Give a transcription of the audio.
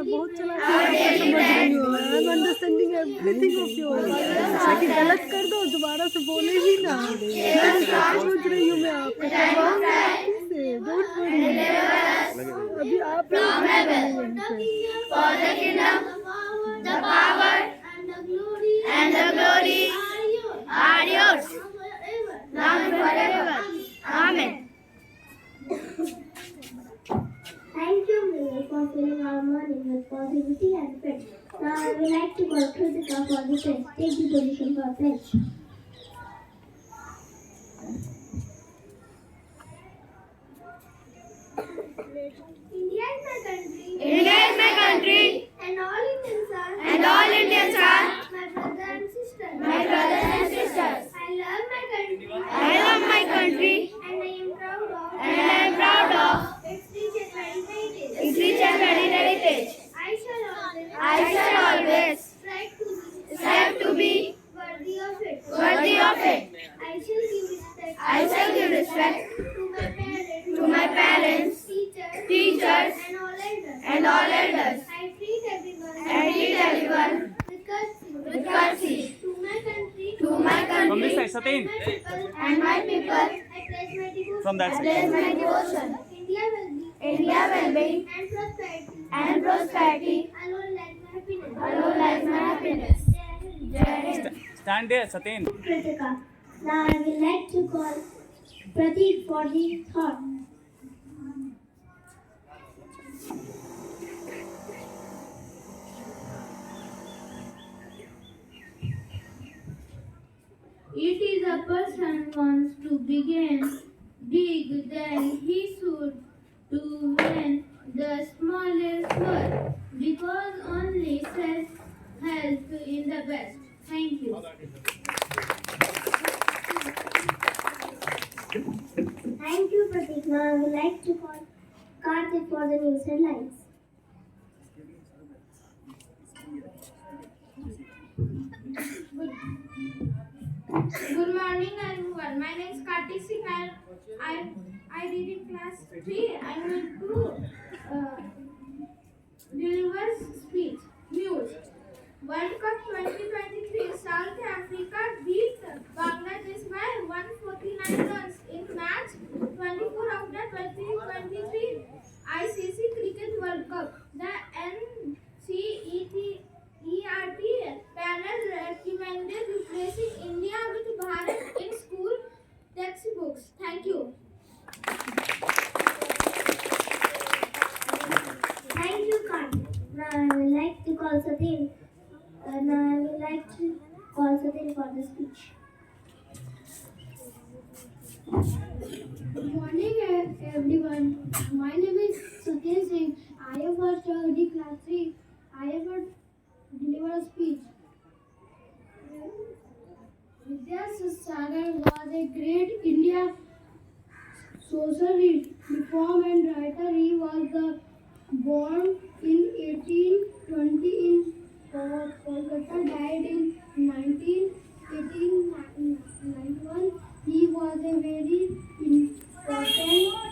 बहुत चला के समझ रही हूँ। I am understanding everything of your. लेकिन गलत कर दो दोबारा से बोले ही ना। सोच रही हूँ मैं आपका करवाऊंगी से, डोंट वरी। अभी आप For the kingdom, the power, and the glory are yours, now and forever. Amen. Thank you, Mary, for filling our morning with positivity and faith. Now I would like to call Kritika for the pledge. Take the position for pledge. India is my country. India is my country, And all Indians are. and all Indians are My brothers and sisters. my brothers and sisters. I love my country. I love my country, And I am proud of. and I am proud of Its rich and varied heritage. its rich and varied heritage. I shall always. I shall always strive to be strive to be worthy of it. worthy of it. I shall give respect. I shall give respect to my parents, teachers, and all elders. and all elders. I treat everyone I treat everyone with courtesy. with courtesy. To my country, To my From this country side, Satin. and my people, I pledge my devotion. From that I side. pledge my devotion. India will be India well-being and prosperity. and prosperity Alone lies my happiness. alone lies my happiness. Jai Hind. Stand there, Satin. Kritika. Now I would like to call Pratik for the thought. It is a person wants to begin big, then he should do when the smallest work, because only self-help in the best. Thank you. Thank you, Pratik. Now I would like to call Karthik for the news headlines. Good morning, everyone. My name is Kartik Singh. I read in class 3. I am going to deliver speech. News. World Cup 2023. South Africa beat Bangladesh by 149 runs in match 24 of the 2023 ICC Cricket World Cup. The NCERT panel recommended replacing India with Bharat in school textbooks. Thank you. Thank you, Karthik. Now I would like to call Satin. For the speech. Good morning, everyone. My name is Satyam Singh. I have first studied class 3. I have delivered a speech. Vidyasagar was a great Indian social reform and writer. He was born in 1820 in Kolkata, died in 1891. He was a very important